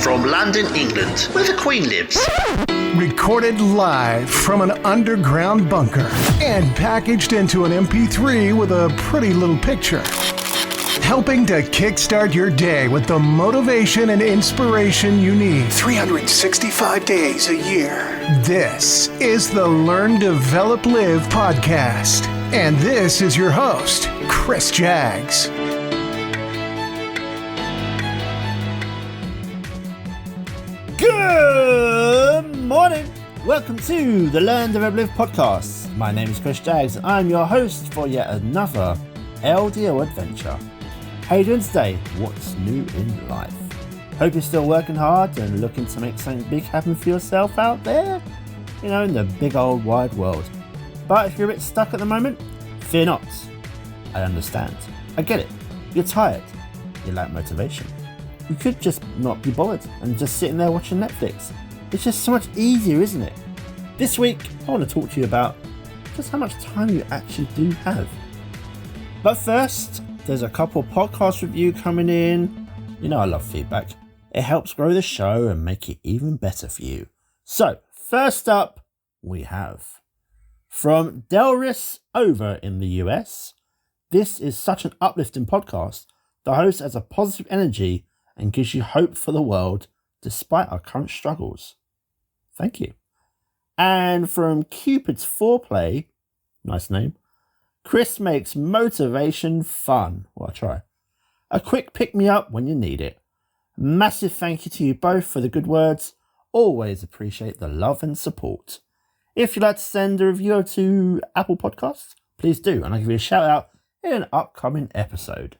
From London, England, where the Queen lives. Recorded live from an underground bunker and packaged into an MP3 with a pretty little picture. Helping to kickstart your day with the motivation and inspiration you need 365 days a year. This is the Learn, Develop, Live podcast. And this is your host, Chris Jaggs. Good morning. Welcome to the Learn, Develop, Live podcast. My name is Chris Jaggs and I'm your host for yet another LDO adventure. How are you doing today? What's new in life? Hope you're still working hard and looking to make something big happen for yourself out there, in the big old wide world. But if you're a bit stuck at the moment, fear not. I understand. I get it. You're tired. You lack motivation. You could just not be bothered and just sitting there watching Netflix. It's just so much easier, isn't it? This week, I want to talk to you about just how much time you actually do have. But first, there's a couple podcast review coming in. I love feedback. It helps grow the show and make it even better for you. So, first up, we have from Delris over in the US. This is such an uplifting podcast. The host has a positive energy and gives you hope for the world despite our current struggles. Thank you. And from Cupid's Foreplay, nice name, Chris makes motivation fun. Well, I'll try. A quick pick-me-up when you need it. Massive thank you to you both for the good words. Always appreciate the love and support. If you'd like to send a review to Apple Podcasts, please do, and I'll give you a shout out in an upcoming episode.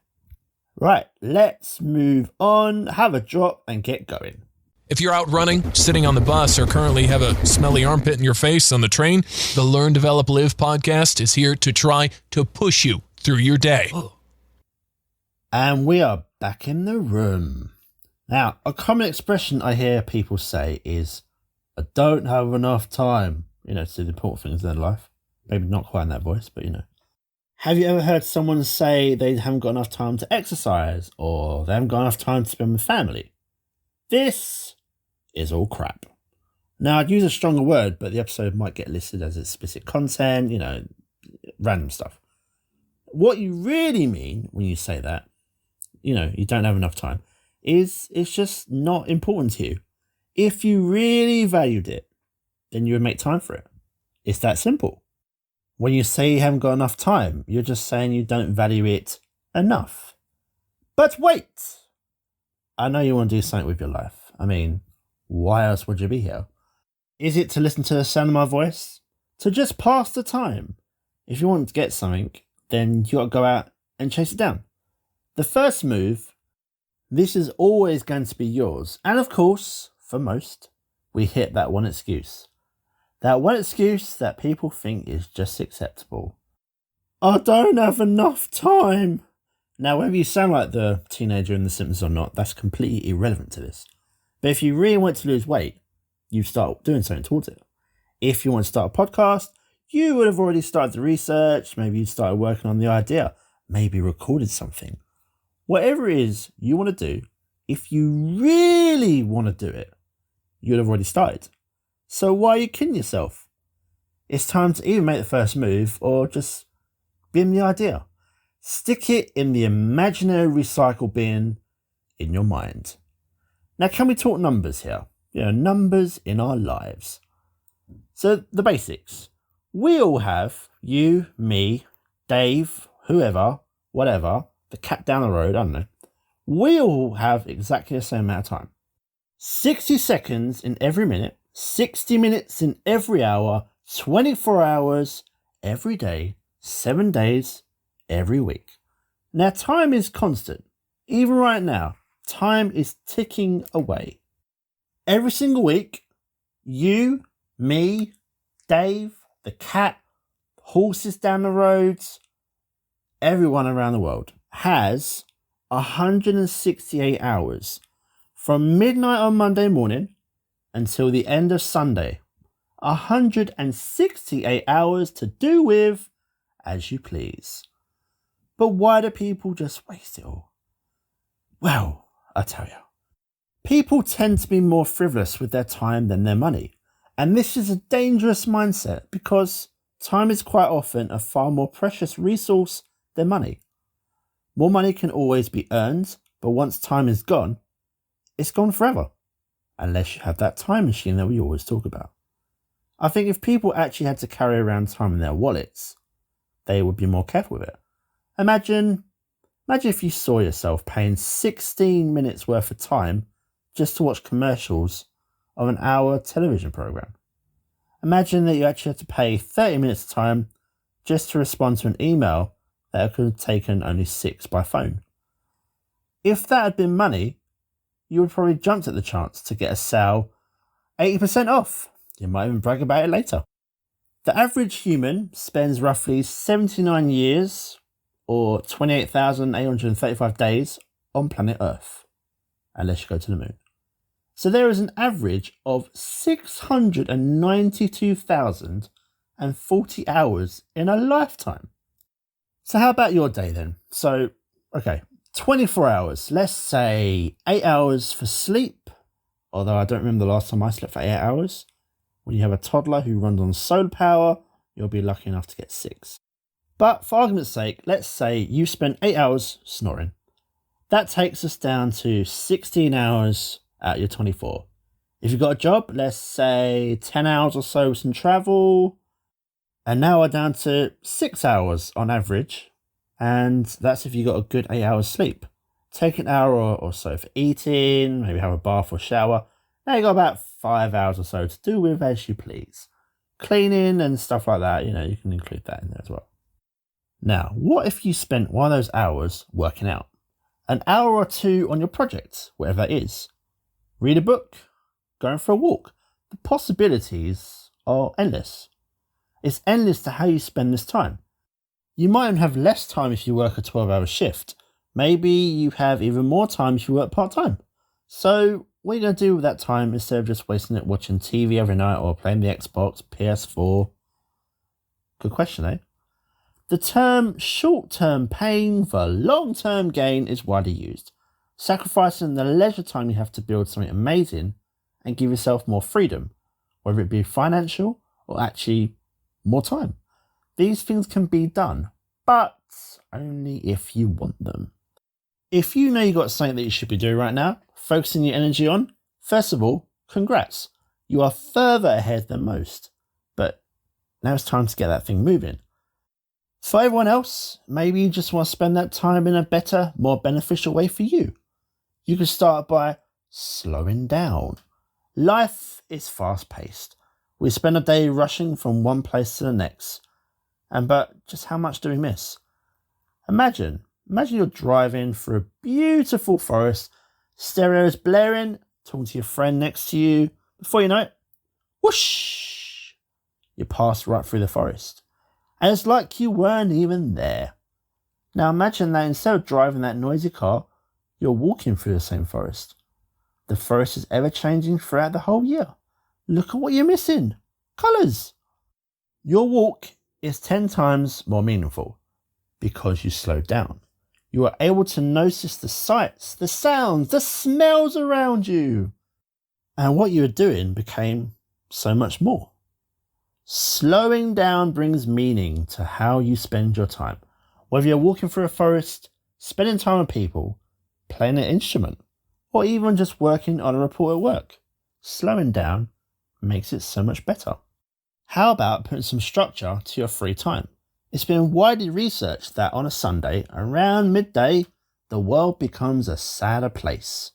Right, let's move on, have a drop, and get going. If you're out running, sitting on the bus, or currently have a smelly armpit in your face on the train, the Learn, Develop, Live podcast is here to try to push you through your day. And we are back in the room. Now, a common expression I hear people say is, I don't have enough time, to do the important things in their life. Maybe not quite in that voice, but Have you ever heard someone say they haven't got enough time to exercise, or they haven't got enough time to spend with family? This is all crap. Now, I'd use a stronger word, but the episode might get listed as explicit content, random stuff. What you really mean when you say that, you don't have enough time, is it's just not important to you. If you really valued it, then you would make time for it. It's that simple. When you say you haven't got enough time, you're just saying you don't value it enough. But wait! I know you want to do something with your life. Why else would you be here? Is it to listen to the sound of my voice? To just pass the time? If you want to get something, then you got to go out and chase it down. The first move, this is always going to be yours. And of course, for most, we hit that one excuse. That one excuse that people think is just acceptable. I don't have enough time. Now, whether you sound like the teenager in The Simpsons or not, that's completely irrelevant to this. But if you really want to lose weight, you start doing something towards it. If you want to start a podcast, you would have already started the research. Maybe you started working on the idea. Maybe recorded something. Whatever it is you want to do, if you really want to do it, you'd have already started. So why are you kidding yourself? It's time to either make the first move or just bin the idea. Stick it in the imaginary recycle bin in your mind. Now, can we talk numbers here? Numbers in our lives. So the basics. We all have, you, me, Dave, whoever, whatever, the cat down the road, I don't know. We all have exactly the same amount of time. 60 seconds in every minute. 60 minutes in every hour, 24 hours every day, 7 days every week. Now, time is constant. Even right now, time is ticking away. Every single week, you, me, Dave, the cat, horses down the roads, everyone around the world has 168 hours from midnight on Monday morning until the end of Sunday. 168 hours to do with as you please. But why do people just waste it all? Well, I tell you, people tend to be more frivolous with their time than their money. And this is a dangerous mindset because time is quite often a far more precious resource than money. More money can always be earned, but once time is gone, it's gone forever. Unless you have that time machine that we always talk about. I think if people actually had to carry around time in their wallets, they would be more careful with it. Imagine if you saw yourself paying 16 minutes worth of time just to watch commercials of an hour television program. Imagine that you actually had to pay 30 minutes of time just to respond to an email that could have taken only 6 by phone. If that had been money, you would probably jumped at the chance to get a sale 80% off. You might even brag about it later. The average human spends roughly 79 years or 28,835 days on planet Earth, unless you go to the moon. So there is an average of 692,040 hours in a lifetime. So how about your day then? So, 24 hours. Let's say 8 hours for sleep, although I don't remember the last time I slept for 8 hours. When you have a toddler who runs on solar power, you'll be lucky enough to get 6. But for argument's sake, let's say you spent 8 hours snoring. That takes us down to 16 hours out your 24. If you've got a job, let's say 10 hours or so with some travel, and now we're down to 6 hours on average, and that's if you got a good 8 hours sleep. Take an hour or so for eating, maybe have a bath or shower. Now you got about 5 hours or so to do with as you please. Cleaning and stuff like that, you can include that in there as well. Now, what if you spent one of those hours working out? An hour or two on your project, whatever that is. Read a book, going for a walk. The possibilities are endless. It's endless to how you spend this time. You might even have less time if you work a 12-hour shift. Maybe you have even more time if you work part-time. So what are you going to do with that time instead of just wasting it watching TV every night or playing the Xbox, PS4? Good question, eh? The term short-term pain for long-term gain is widely used, sacrificing the leisure time you have to build something amazing and give yourself more freedom, whether it be financial or actually more time. These things can be done, but only if you want them. If you know you've got something that you should be doing right now, focusing your energy on, first of all, congrats. You are further ahead than most, but now it's time to get that thing moving. For everyone else, maybe you just want to spend that time in a better, more beneficial way for you. You can start by slowing down. Life is fast-paced. We spend a day rushing from one place to the next. But just how much do we miss? Imagine you're driving through a beautiful forest, stereos blaring, talking to your friend next to you. Before you know it, whoosh, you pass right through the forest. And it's like you weren't even there. Now imagine that instead of driving that noisy car, you're walking through the same forest. The forest is ever changing throughout the whole year. Look at what you're missing. Colours. Your walk is 10 times more meaningful because you slowed down. You are able to notice the sights, the sounds, the smells around you. And what you were doing became so much more. Slowing down brings meaning to how you spend your time. Whether you're walking through a forest, spending time with people, playing an instrument, or even just working on a report at work, slowing down makes it so much better. How about putting some structure to your free time? It's been widely researched that on a Sunday, around midday, the world becomes a sadder place.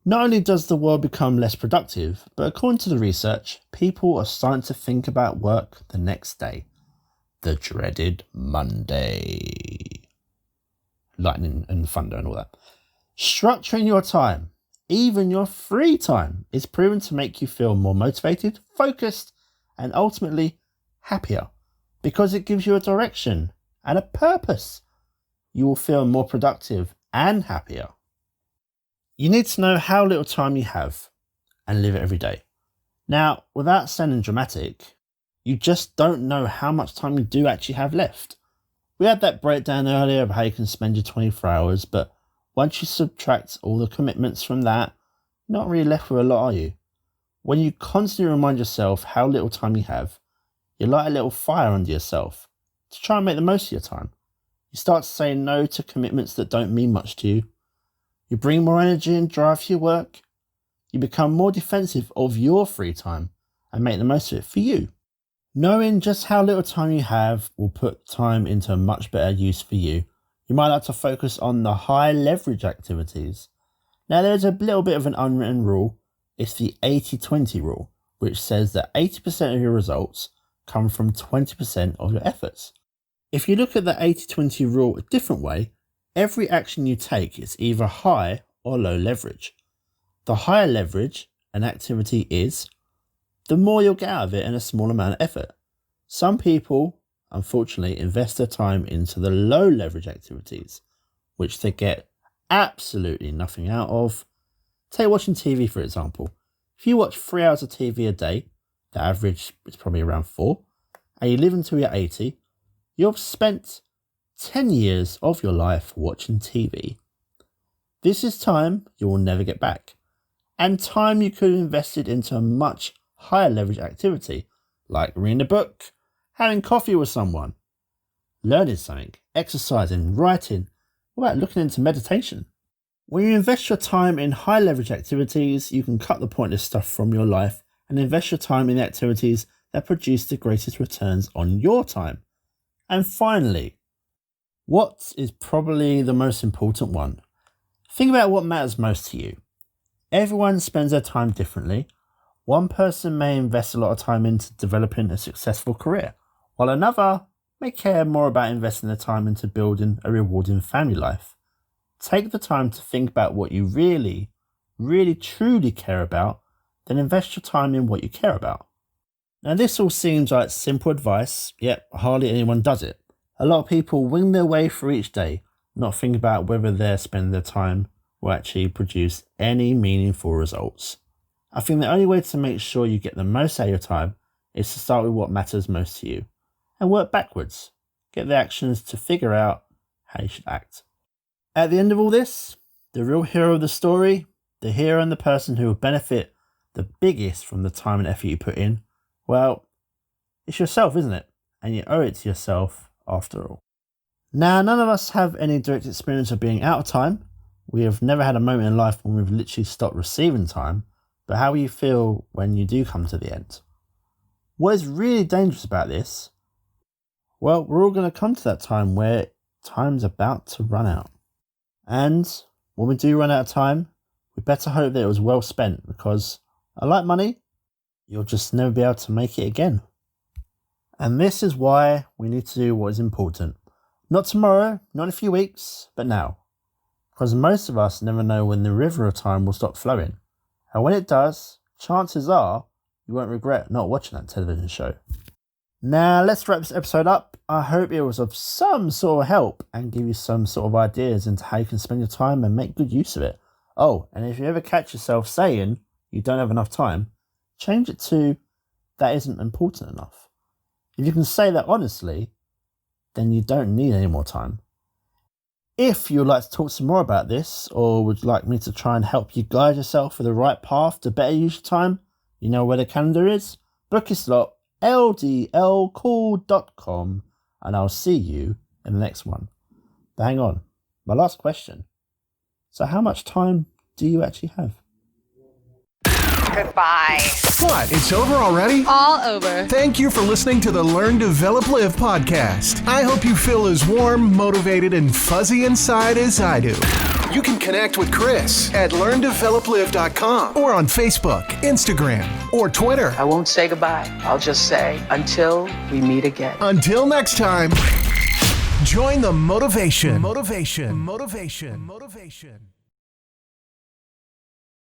Not only does the world become less productive, but according to the research, people are starting to think about work the next day. The dreaded Monday. Lightning and thunder and all that. Structuring your time, even your free time, is proven to make you feel more motivated, focused, and ultimately happier because it gives you a direction and a purpose. You will feel more productive and happier. You need to know how little time you have and live it every day. Now, without sounding dramatic, you just don't know how much time you do actually have left. We had that breakdown earlier of how you can spend your 24 hours, but Once you subtract all the commitments from that, you're not really left with a lot, are you? When you constantly remind yourself how little time you have, you light a little fire under yourself to try and make the most of your time. You start to say no to commitments that don't mean much to you. You bring more energy and drive to your work. You become more defensive of your free time and make the most of it for you. Knowing just how little time you have will put time into a much better use for you. You might like to focus on the high leverage activities. Now there's a little bit of an unwritten rule. It's the 80-20 rule, which says that 80% of your results come from 20% of your efforts. If you look at the 80-20 rule a different way, every action you take is either high or low leverage. The higher leverage an activity is, the more you'll get out of it in a small amount of effort. Some people, unfortunately, invest their time into the low leverage activities, which they get absolutely nothing out of. Take watching TV, for example. If you watch 3 hours of TV a day, the average is probably around 4, and you live until you're 80, you've spent 10 years of your life watching TV. This is time you will never get back, and time you could have invested into a much higher leverage activity, like reading a book, having coffee with someone, learning something, exercising, writing, what about looking into meditation? When you invest your time in high leverage activities, you can cut the pointless stuff from your life and invest your time in the activities that produce the greatest returns on your time. And finally, what is probably the most important one? Think about what matters most to you. Everyone spends their time differently. One person may invest a lot of time into developing a successful career, while another may care more about investing their time into building a rewarding family life. Take the time to think about what you really, truly care about, then invest your time in what you care about. Now this all seems like simple advice, yet hardly anyone does it. A lot of people wing their way through each day, not think about whether they're spending their time will actually produce any meaningful results. I think the only way to make sure you get the most out of your time is to start with what matters most to you and work backwards. Get the actions to figure out how you should act. At the end of all this, the real hero of the story, the hero and the person who will benefit the biggest from the time and effort you put in, well, it's yourself, isn't it? And you owe it to yourself after all. Now, none of us have any direct experience of being out of time. We have never had a moment in life when we've literally stopped receiving time, but how will you feel when you do come to the end? What is really dangerous about this? Well, we're all going to come to that time where time's about to run out. And when we do run out of time, we better hope that it was well spent, because unlike money, you'll just never be able to make it again. And this is why we need to do what is important. Not tomorrow, not in a few weeks, but now. Because most of us never know when the river of time will stop flowing. And when it does, chances are you won't regret not watching that television show. Now, let's wrap this episode up. I hope it was of some sort of help and give you some sort of ideas into how you can spend your time and make good use of it. Oh, and if you ever catch yourself saying you don't have enough time, change it to that isn't important enough. If you can say that honestly, then you don't need any more time. If you would like to talk some more about this, or would like me to try and help you guide yourself for the right path to better use your time, you know where the calendar is. Book your slot, ldlcall.com, and I'll see you in the next one. But hang on, my last question. So how much time do you actually have? Goodbye. What? It's over already? All over. Thank you for listening to the Learn, Develop, Live podcast. I hope you feel as warm, motivated, and fuzzy inside as I do. You can connect with Chris at LearnDevelopLive.com or on Facebook, Instagram, or Twitter. I won't say goodbye. I'll just say until we meet again. Until next time, join the motivation. Motivation.